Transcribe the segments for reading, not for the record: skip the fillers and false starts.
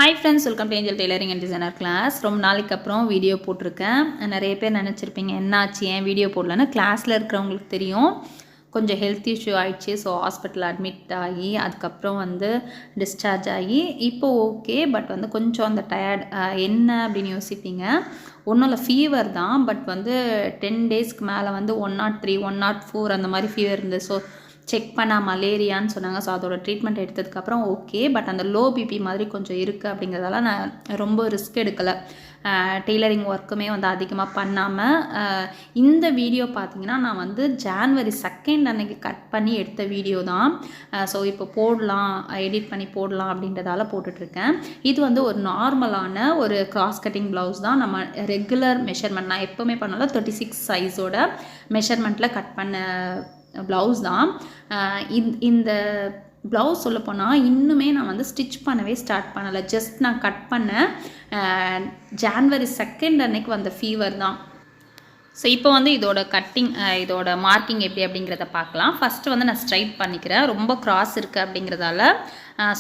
Hi friends, welcome to Angel tailoring and designer class. ரொம்ப நாளைக்கு அப்புறம் வீடியோ போட்டிருக்கேன். நிறைய பேர் நினச்சிருப்பீங்க என்னாச்சு ஏன் வீடியோ போடலன்னு. கிளாஸில் இருக்கிறவங்களுக்கு தெரியும், கொஞ்சம் ஹெல்த் இஷ்யூ ஆகிடுச்சு. ஸோ ஹாஸ்பிட்டல் அட்மிட் ஆகி அதுக்கப்புறம் டிஸ்சார்ஜ் ஆகி இப்போ ஓகே. பட் கொஞ்சம் அந்த டயர்ட் என்ன அப்படின்னு யோசிப்பீங்க. ஒன்றும் இல்லை, ஃபீவர் தான். பட் 10 டேஸ்க்கு மேலே 103, 104 அந்த மாதிரி ஃபீவர் இருந்தது. ஸோ செக் பண்ணால் மலேரியான்னு சொன்னாங்க. ஸோ அதோட ட்ரீட்மெண்ட் எடுத்ததுக்கப்புறம் ஓகே. பட் அந்த லோ பிபி மாதிரி கொஞ்சம் இருக்குது அப்படிங்கிறதால நான் ரொம்ப ரிஸ்க் எடுக்கலை. டெய்லரிங் ஒர்க்குமே அதிகமாக பண்ணாமல் இந்த வீடியோ பார்த்தீங்கன்னா நான் ஜான்வரி 2 அன்னைக்கு கட் பண்ணி எடுத்த வீடியோ தான். ஸோ இப்போ போடலாம், எடிட் பண்ணி போடலாம் அப்படின்றதால போட்டுட்ருக்கேன். இது ஒரு நார்மலான ஒரு கிராஸ் கட்டிங் ப்ளவுஸ் தான். நம்ம ரெகுலர் மெஷர்மெண்ட் நான் எப்போவுமே பண்ணல 36 சைஸோட மெஷர்மெண்ட்டில் கட் பண்ண ப்ளவுஸ் தான். இந்த ப்ளவுஸ் சொல்லப்போனால் இன்னுமே நான் ஸ்டிச் பண்ணவே ஸ்டார்ட் பண்ணலை. ஜஸ்ட் நான் கட் பண்ணேன். ஜான்வரி 2 அன்னைக்கு வந்த ஃபீவர் தான். ஸோ இப்போ இதோட கட்டிங், இதோட மார்க்கிங் எப்படி அப்படிங்கிறத பார்க்கலாம். ஃபஸ்ட்டு நான் ஸ்ட்ரைட் பண்ணிக்கிறேன். ரொம்ப கிராஸ் இருக்குது அப்படிங்கிறதால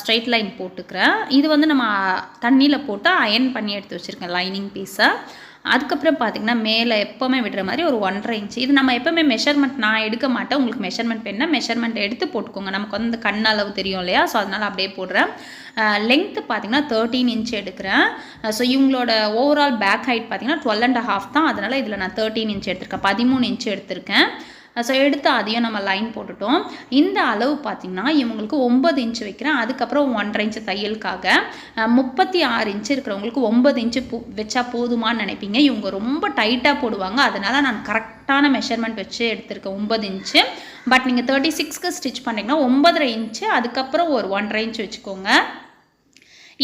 ஸ்ட்ரைட் லைன் போட்டுக்கிறேன். இது நம்ம தண்ணியில் போட்டு அயன் பண்ணி எடுத்து வச்சுருக்கேன் லைனிங் பீஸை. அதுக்கப்புறம் பார்த்திங்கன்னா மேலே எப்போவுமே விடுற மாதிரி ஒரு 1.5 இன்ச்சு. இது நம்ம எப்போவுமே மெஷர்மெண்ட் நான் எடுக்க மாட்டேன். உங்களுக்கு மெஷர்மெண்ட் வேணுன்னா மெஷர்மெண்ட் எடுத்து போட்டுக்கோங்க. நமக்கு கண் அளவு தெரியும் இல்லையா? ஸோ அதனால் அப்படியே போடுறேன். லென்த்து பார்த்திங்கன்னா 13 இன்ச் எடுக்கிறேன். ஸோ இவங்களோட ஓவரால் பேக் ஹைட் பார்த்திங்கன்னா 12.5 தான். அதனால் இதில் நான் 13 இன்ச் எடுத்திருக்கேன், 13 இன்ச் எடுத்திருக்கேன். ஸோ எடுத்து அதையும் நம்ம லைன் போட்டுட்டோம். இந்த அளவு பார்த்திங்கன்னா இவங்களுக்கு 9 இன்ச் வைக்கிறேன். அதுக்கப்புறம் 1.5 இன்ச்சு தையலுக்காக 36 இன்ச்சு இருக்கிறவங்களுக்கு 9 இன்ச்சு வச்சா போதுமான்னு நினைப்பீங்க. இவங்க ரொம்ப டைட்டாக போடுவாங்க. அதனால் நான் கரெக்டான மெஷர்மெண்ட் வச்சு எடுத்திருக்கேன் 9 இன்ச்சு. பட் நீங்கள் 36க்கு ஸ்டிச் பண்ணிங்கன்னா 9.5 இன்ச்சு, அதுக்கப்புறம் ஒரு 1.5 இன்ச்சு வச்சுக்கோங்க.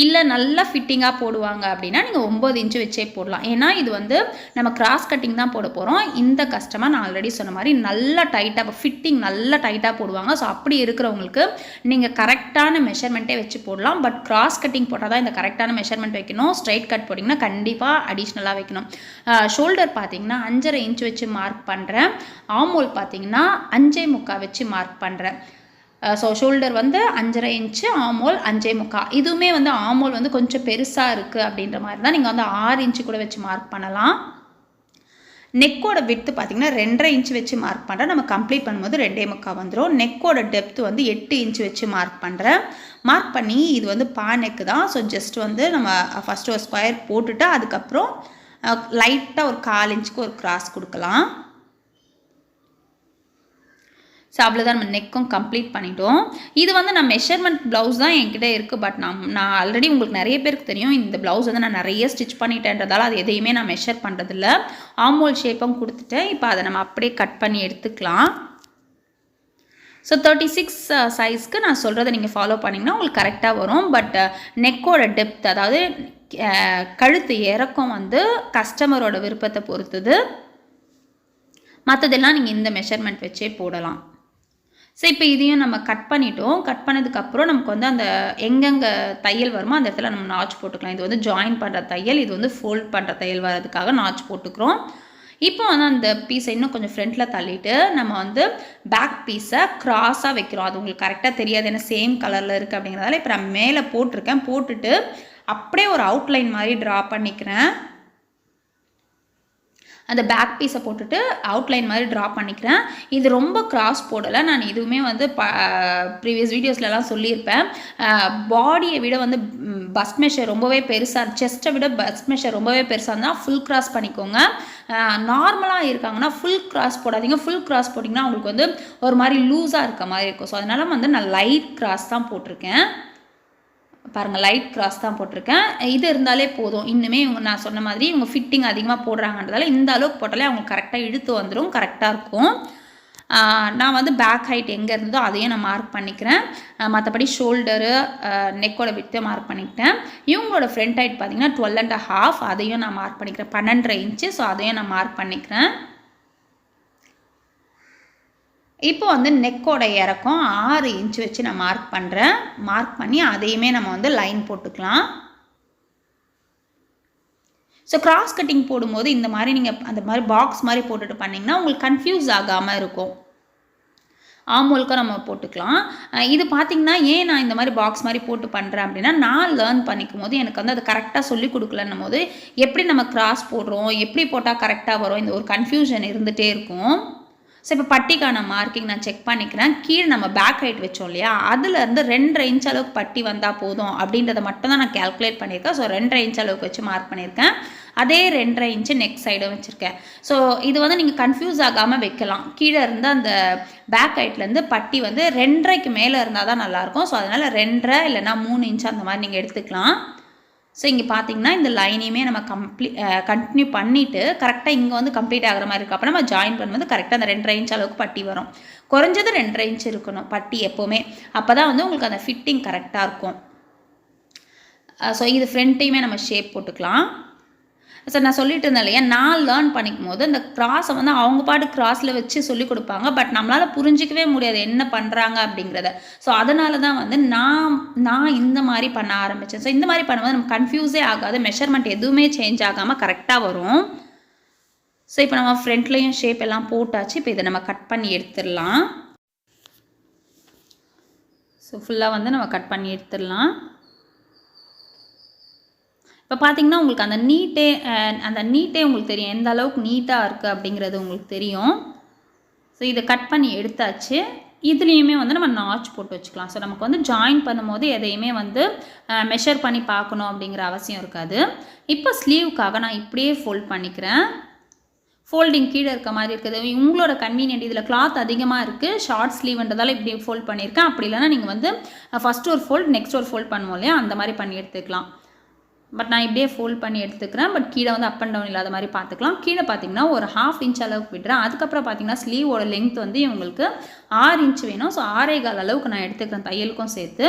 இல்லை நல்லா ஃபிட்டிங்காக போடுவாங்க அப்படின்னா நீங்கள் 9 இன்ச்சு வச்சே போடலாம். ஏன்னா இது நம்ம கிராஸ் கட்டிங் தான் போட போகிறோம். இந்த கஸ்டமர் நான் ஆல்ரெடி சொன்ன மாதிரி நல்லா டைட்டாக ஃபிட்டிங் நல்லா டைட்டாக போடுவாங்க. ஸோ அப்படி இருக்கிறவங்களுக்கு நீங்கள் கரெக்டான மெஷர்மெண்ட்டே வச்சு போடலாம். பட் கிராஸ் கட்டிங் போட்டால் தான் இந்த கரெக்டான மெஷர்மெண்ட் வைக்கணும். ஸ்ட்ரைட் கட் போட்டிங்கன்னா கண்டிப்பாக அடிஷ்னலாக வைக்கணும். ஷோல்டர் பார்த்தீங்கன்னா 5.5 இன்ச்சு வச்சு மார்க் பண்ணுறேன். ஆமோல் பார்த்தீங்கன்னா 5.25 வச்சு மார்க் பண்ணுறேன். So shoulder 5.5 inch, armhole 5.25. இதுவுமே ஆமோல் கொஞ்சம் பெருசாக இருக்குது அப்படின்ற மாதிரி தான் நீங்கள் 6 இன்ச்சு கூட வச்சு மார்க் பண்ணலாம். நெக்கோட விட்த்து பார்த்திங்கன்னா 2.5 இன்ச்சு வச்சு மார்க் பண்ணுறேன். நம்ம கம்ப்ளீட் பண்ணும்போது 2.25 வந்துடும். நெக்கோட டெப்த்து 8 இன்ச்சு வச்சு மார்க் பண்ணுறேன். மார்க் பண்ணி இது பா நெக்கு தான். ஸோ ஜஸ்ட் நம்ம ஃபஸ்ட்டு ஒரு ஸ்கொயர் போட்டுட்டு அதுக்கப்புறம் லைட்டாக ஒரு 1/4 இன்ச்சுக்கு ஒரு கிராஸ் கொடுக்கலாம். ஸோ அவ்வளோதான், நம்ம நெக்கும் கம்ப்ளீட் பண்ணிட்டோம். இது நான் மெஷர்மெண்ட் ப்ளவுஸ் தான் என்கிட்ட இருக்குது. பட் நான் ஆல்ரெடி உங்களுக்கு நிறைய பேருக்கு தெரியும் இந்த ப்ளவுஸ் நான் நிறைய ஸ்டிச் பண்ணிட்டேன்றதால அது எதையுமே நான் மெஷர் பண்ணுறதில்ல. ஆமோல் ஷேப்பும் கொடுத்துட்டேன். இப்போ அதை நம்ம அப்படியே கட் பண்ணி எடுத்துக்கலாம். ஸோ 36 சைஸ்க்கு நான் சொல்கிறத நீங்கள் ஃபாலோ பண்ணிங்கன்னா உங்களுக்கு கரெக்டாக வரும். பட் நெக்கோட டெப்த், அதாவது கழுத்து இறக்கம் கஸ்டமரோட விருப்பத்தை பொறுத்தது. மற்றதெல்லாம் நீங்கள் இந்த மெஷர்மெண்ட் வச்சே போடலாம். ஸோ இப்போ இதையும் நம்ம கட் பண்ணிட்டோம். கட் பண்ணதுக்கப்புறம் நமக்கு அந்த எங்கெங்கே தையல் வருமோ அந்த இடத்துல நம்ம நாச் போட்டுக்கலாம். இது ஜாயின் பண்ணுற தையல், இது ஃபோல்ட் பண்ணுற தையல் வர்றதுக்காக நாச் போட்டுக்கிறோம். இப்போ அந்த பீஸை இன்னும் கொஞ்சம் ஃப்ரண்ட்டில் தள்ளிட்டு நம்ம பேக் பீஸை க்ராஸாக வைக்கிறோம். அது உங்களுக்கு கரெக்டாக தெரியாது, ஏன்னா சேம் கலரில் இருக்குது அப்படிங்கிறதால இப்போ நான் மேலே போட்டிருக்கேன். போட்டுட்டு அப்படியே ஒரு அவுட்லைன் மாதிரி ட்ரா பண்ணிக்கிறேன். அந்த பேக் பீஸை போட்டுட்டு அவுட்லைன் மாதிரி ட்ரா பண்ணிக்கிறேன். இது ரொம்ப கிராஸ் போடலை. நான் இதுவுமே ப்ரீவியஸ் வீடியோஸ்லலாம் சொல்லியிருப்பேன். பாடியை விட பஸ்ட் மெஷர் ரொம்பவே பெருசாக, செஸ்ட்டை விட பஸ்ட் மெஷர் ரொம்பவே பெருசாக இருந்தால் ஃபுல் கிராஸ் பண்ணிக்கோங்க. நார்மலாக இருக்காங்கன்னா ஃபுல் கிராஸ் போடாதீங்க. ஃபுல் கிராஸ் போட்டிங்கன்னா உங்களுக்கு ஒரு மாதிரி லூஸாக இருக்க மாதிரி இருக்கும். ஸோ அதனால் நான் லைட் கிராஸ் தான் போட்டிருக்கேன். பாருங்கள், லைட் கிராஸ் தான் போட்டிருக்கேன். இது இருந்தாலே போதும். இன்னுமே இவங்க நான் சொன்ன மாதிரி இவங்க ஃபிட்டிங் அதிகமாக போடுறாங்கன்றதால இந்த அளவுக்கு போட்டாலே அவங்க கரெக்டாக இழுத்து வந்துடும், கரெக்டாக இருக்கும். நான் பேக் ஹைட் எங்கே இருந்ததோ அதையும் நான் மார்க் பண்ணிக்கிறேன். மற்றபடி ஷோல்டரு, நெக்கோட விட்டை மார்க் பண்ணிக்கிட்டேன். இவங்களோட ஃப்ரண்ட் ஹைட் பார்த்திங்கன்னா 12.5, அதையும் நான் மார்க் பண்ணிக்கிறேன். 12.5 இன்ச்சு. ஸோ அதையும் நான் மார்க் பண்ணிக்கிறேன். இப்போ நெக்கோட இறக்கம் 6 இன்ச்சு வச்சு நான் மார்க் பண்ணுறேன். மார்க் பண்ணி அதையுமே நம்ம லைன் போட்டுக்கலாம். ஸோ கிராஸ் கட்டிங் போடும்போது இந்த மாதிரி நீங்கள் அந்த மாதிரி பாக்ஸ் மாதிரி போட்டுட்டு பண்ணிங்கன்னா உங்களுக்கு கன்ஃபியூஸ் ஆகாமல் இருக்கும். ஆமோலுக்கும் நம்ம போட்டுக்கலாம். இது பார்த்திங்கன்னா ஏன் நான் இந்த மாதிரி பாக்ஸ் மாதிரி போட்டு பண்ணுறேன் அப்படின்னா, நான் லேர்ன் பண்ணிக்கும் போது எனக்கு வந்து அது கரெக்டாக சொல்லிக் கொடுக்கலன்னும் போது எப்படி நம்ம கிராஸ் போடுறோம், எப்படி போட்டால் கரெக்டாக வரும், இந்த ஒரு கன்ஃபியூஷன் இருந்துகிட்டே இருக்கும். ஸோ இப்போ பட்டிக்கான மார்க்கிங் நான் செக் பண்ணிக்கிறேன். கீழே நம்ம பேக் ஹைட் வச்சோம் இல்லையா, அதுலேருந்து 2.5 இன்ச் அளவுக்கு பட்டி வந்தால் போதும் அப்படின்றத மட்டும் தான் நான் கேல்குலேட் பண்ணியிருக்கேன். ஸோ 2.5 இன்ச் அளவுக்கு வச்சு மார்க் பண்ணியிருக்கேன். அதே 2.5 இன்ச்சு நெக் சைடும் வச்சுருக்கேன். ஸோ இது வந்து நீங்கள் கன்ஃபியூஸ் ஆகாமல் வைக்கலாம். கீழே இருந்து அந்த பேக் ஹைட்லேருந்து பட்டி வந்து 2.5க்கு மேலே இருந்தால் தான் நல்லாயிருக்கும். ஸோ அதனால் 2.5 இல்லைனா 3 இன்ச் அந்த மாதிரி நீங்கள் எடுத்துக்கலாம். ஸோ இங்கே பார்த்தீங்கன்னா இந்த லைனையுமே நம்ம கண்டினியூ பண்ணிவிட்டு கரெக்டாக இங்கே வந்து கம்ப்ளீட் ஆகிற மாதிரி இருக்குது. அப்போ நம்ம ஜாயின் பண்ணும்போது கரெக்டாக அந்த 2.5 இன்ச் அளவுக்கு பட்டி வரும். குறைஞ்சது 2.5 இன்ச் இருக்கணும் பட்டி எப்போவுமே. அப்போ தான் வந்து உங்களுக்கு அந்த ஃபிட்டிங் கரெக்டாக இருக்கும். ஸோ இது ஃப்ரண்ட்டையுமே நம்ம ஷேப் போட்டுக்கலாம். சார் நான் சொல்லிட்டு இருந்தேன் இல்லையா, நான் லேர்ன் பண்ணிக்கும் போது அந்த கிராஸை வந்து அவங்க பாட்டு கிராஸில் வச்சு சொல்லிக் கொடுப்பாங்க. பட் நம்மளால் புரிஞ்சிக்கவே முடியாது என்ன பண்ணுறாங்க அப்படிங்கிறத. ஸோ அதனால தான் வந்து நான் இந்த மாதிரி பண்ண ஆரம்பித்தேன். ஸோ இந்த மாதிரி பண்ணும்போது நம்ம கன்ஃபியூஸே ஆகாது, மெஷர்மெண்ட் எதுவுமே சேஞ்ச் ஆகாமல் கரெக்டாக வரும். ஸோ இப்போ நம்ம ஃப்ரண்ட்லேயும் ஷேப் எல்லாம் போட்டாச்சு. இப்போ இதை நம்ம கட் பண்ணி எடுத்துடலாம். ஸோ ஃபுல்லாக வந்து நம்ம கட் பண்ணி எடுத்துடலாம். இப்போ பார்த்தீங்கன்னா உங்களுக்கு அந்த நீட்டே உங்களுக்கு தெரியும், எந்த அளவுக்கு நீட்டாக இருக்குது அப்படிங்கிறது உங்களுக்கு தெரியும். ஸோ இதை கட் பண்ணி எடுத்தாச்சு. இதுலேயுமே வந்து நம்ம நாச் போட்டு வச்சுக்கலாம். ஸோ நமக்கு வந்து ஜாயின் பண்ணும்போது எதையுமே வந்து மெஷர் பண்ணி பார்க்கணும் அப்படிங்கிற அவசியம் இருக்காது. இப்போ ஸ்லீவுக்காக நான் இப்படியே ஃபோல்ட் பண்ணிக்கிறேன். ஃபோல்டிங் கீழே இருக்க மாதிரி இருக்குது. உங்களோட கன்வீனியன்ட். இதில் கிளாத் அதிகமாக இருக்குது, ஷார்ட் ஸ்லீவ்ன்றதால இப்படி ஃபோல்ட் பண்ணியிருக்கேன். அப்படி இல்லைனா நீங்கள் வந்து ஃபஸ்ட்டு ஒரு ஃபோல்ட் நெக்ஸ்ட் ஒரு ஃபோல்ட் பண்ணுவோம் இல்லையா, அந்த மாதிரி பண்ணி எடுத்துக்கலாம். பட் நான் இப்படியே ஃபோல்ட் பண்ணி எடுத்துக்கிறேன். பட் கீழே வந்து அப் அண்ட் டவுன் இல்லாத மாதிரி பார்த்துக்கலாம். கீழே பார்த்தீங்கன்னா ஒரு 1/2 இன்ச் அளவுக்கு விடுறேன். அதுக்கப்புறம் பார்த்தீங்கன்னா ஸ்லீவோட லென்த் வந்து இவங்களுக்கு 6 இன்ச் வேணும். ஸோ 6.25 அளவுக்கு நான் எடுத்துக்கிறேன் தையலுக்கும் சேர்த்து.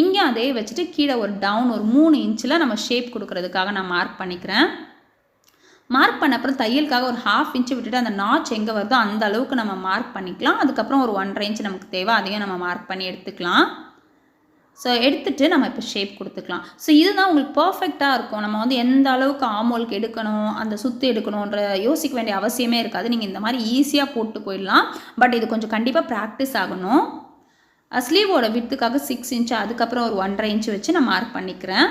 இங்கே அதே வச்சுட்டு கீழே ஒரு டவுன் ஒரு 3 இன்ச்சில் நம்ம ஷேப் கொடுக்கறதுக்காக நான் மார்க் பண்ணிக்கிறேன். மார்க் பண்ண அப்புறம் தையலுக்காக ஒரு 1/2 இன்ச்சு விட்டுட்டு அந்த நாச் எங்கே வருதோ அந்த அளவுக்கு நம்ம மார்க் பண்ணிக்கலாம். அதுக்கப்புறம் ஒரு 1.5 இன்ச் நமக்கு தேவை, அதையும் நம்ம மார்க் பண்ணி எடுத்துக்கலாம். ஸோ எடுத்துகிட்டு நம்ம இப்போ ஷேப் கொடுத்துக்கலாம். ஸோ இதுதான் உங்களுக்கு பர்ஃபெக்டாக இருக்கும். நம்ம வந்து எந்த அளவுக்கு ஆமோலுக்கு எடுக்கணும், அந்த சுற்றி எடுக்கணுன்ற யோசிக்க வேண்டிய அவசியமே இருக்காது. நீங்கள் இந்த மாதிரி ஈஸியாக போட்டு போயிடலாம். பட் இது கொஞ்சம் கண்டிப்பாக ப்ராக்டிஸ் ஆகணும். ஸ்லீவோட வித்துக்காக 6 இன்ச்சு, அதுக்கப்புறம் ஒரு 1.5 இன்ச்சு வச்சு நான் மார்க் பண்ணிக்கிறேன்.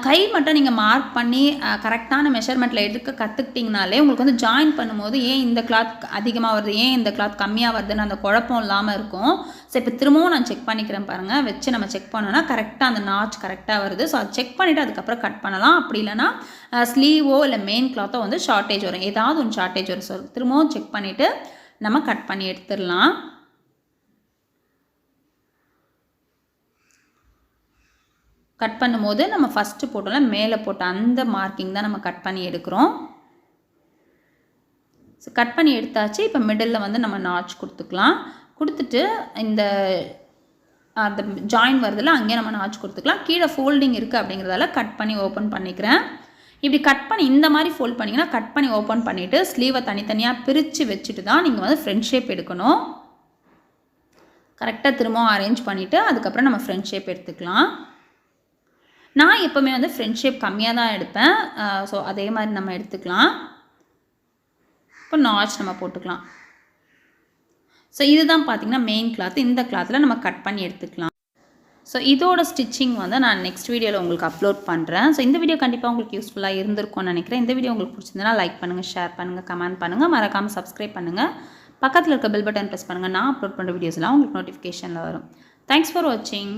கை மட்டும் நீங்கள் மார்க் பண்ணி கரெக்டான மெஷர்மெண்ட்டில் எடுக்க கற்றுக்கிட்டிங்கனாலே உங்களுக்கு வந்து ஜாயின் பண்ணும்போது ஏன் இந்த கிளாத் அதிகமாக வருது, ஏன் இந்த கிளாத் கம்மியாக வருதுன்னு அந்த குழப்பம் இல்லாமல் இருக்கும். ஸோ இப்போ திரும்பவும் நான் செக் பண்ணிக்கிறேன் பாருங்கள். வச்சு நம்ம செக் பண்ணோன்னா கரெக்டாக அந்த நாச் கரெக்டாக வருது. ஸோ அது செக் பண்ணிவிட்டு அதுக்கப்புறம் கட் பண்ணலாம். அப்படி இல்லைனா ஸ்லீவோ இல்லை மெயின் கிளாத்தோ வந்து ஷார்ட்டேஜ் வரும், ஏதாவது ஒன்று ஷார்ட்டேஜ் வரும். ஸோ திரும்பவும் செக் பண்ணிவிட்டு நம்ம கட் பண்ணி எடுத்துடலாம். கட் பண்ணும்போது நம்ம ஃபஸ்ட்டு போட்டோம்ல மேலே போட்ட அந்த மார்க்கிங் தான் நம்ம கட் பண்ணி எடுக்கிறோம். ஸோ கட் பண்ணி எடுத்தாச்சு. இப்போ மிடில் வந்து நம்ம நாச் கொடுத்துக்கலாம். கொடுத்துட்டு இந்த அந்த ஜாயின் வருதில்ல அங்கேயே நம்ம நாச் கொடுத்துக்கலாம். கீழே ஃபோல்டிங் இருக்குது அப்படிங்கிறதால கட் பண்ணி ஓப்பன் பண்ணிக்கிறேன். இப்படி கட் பண்ணி இந்த மாதிரி ஃபோல்ட் பண்ணிங்கன்னா கட் பண்ணி ஓப்பன் பண்ணிவிட்டு ஸ்லீவை தனித்தனியாக பிரித்து வச்சுட்டு தான் நீங்கள் வந்து ஃப்ரண்ட் ஷேப் எடுக்கணும். கரெக்டாக திரும்பவும் அரேஞ்ச் பண்ணிவிட்டு அதுக்கப்புறம் நம்ம ஃப்ரண்ட் ஷேப் எடுத்துக்கலாம். நான் எப்போவுமே வந்து ஃப்ரண்ட் ஷேப் கம்மியாக தான் எடுப்பேன். ஸோ அதே மாதிரி நம்ம எடுத்துக்கலாம். இப்போ நாச் நம்ம போட்டுக்கலாம். ஸோ இதுதான் பார்த்திங்கன்னா மெயின் கிளாத். இந்த கிளாத்தில் நம்ம கட் பண்ணி எடுத்துக்கலாம். ஸோ இதோட ஸ்டிச்சிங் வந்து நான் நெக்ஸ்ட் வீடியோவில் உங்களுக்கு அப்லோட் பண்ணுறேன். ஸோ இந்த வீடியோ கண்டிப்பாக உங்களுக்கு யூஸ்ஃபுல்லாக இருந்திருக்கும்னு நினைக்கிறேன். இந்த வீடியோ உங்களுக்கு பிடிச்சிருந்தனா லைக் பண்ணுங்கள், ஷேர் பண்ணுங்கள், கமெண்ட் பண்ணுங்கள், மறக்காமல் சப்ஸ்கிரைப் பண்ணுங்கள். பக்கத்தில் இருக்க பெல் பட்டன் ப்ரெஸ் பண்ணுங்கள். நான் அப்லோட் பண்ணுற வீடியோஸ்லாம் உங்களுக்கு நோட்டிஃபிகேஷனில் வரும். தேங்க்ஸ் ஃபார் வாட்சிங்.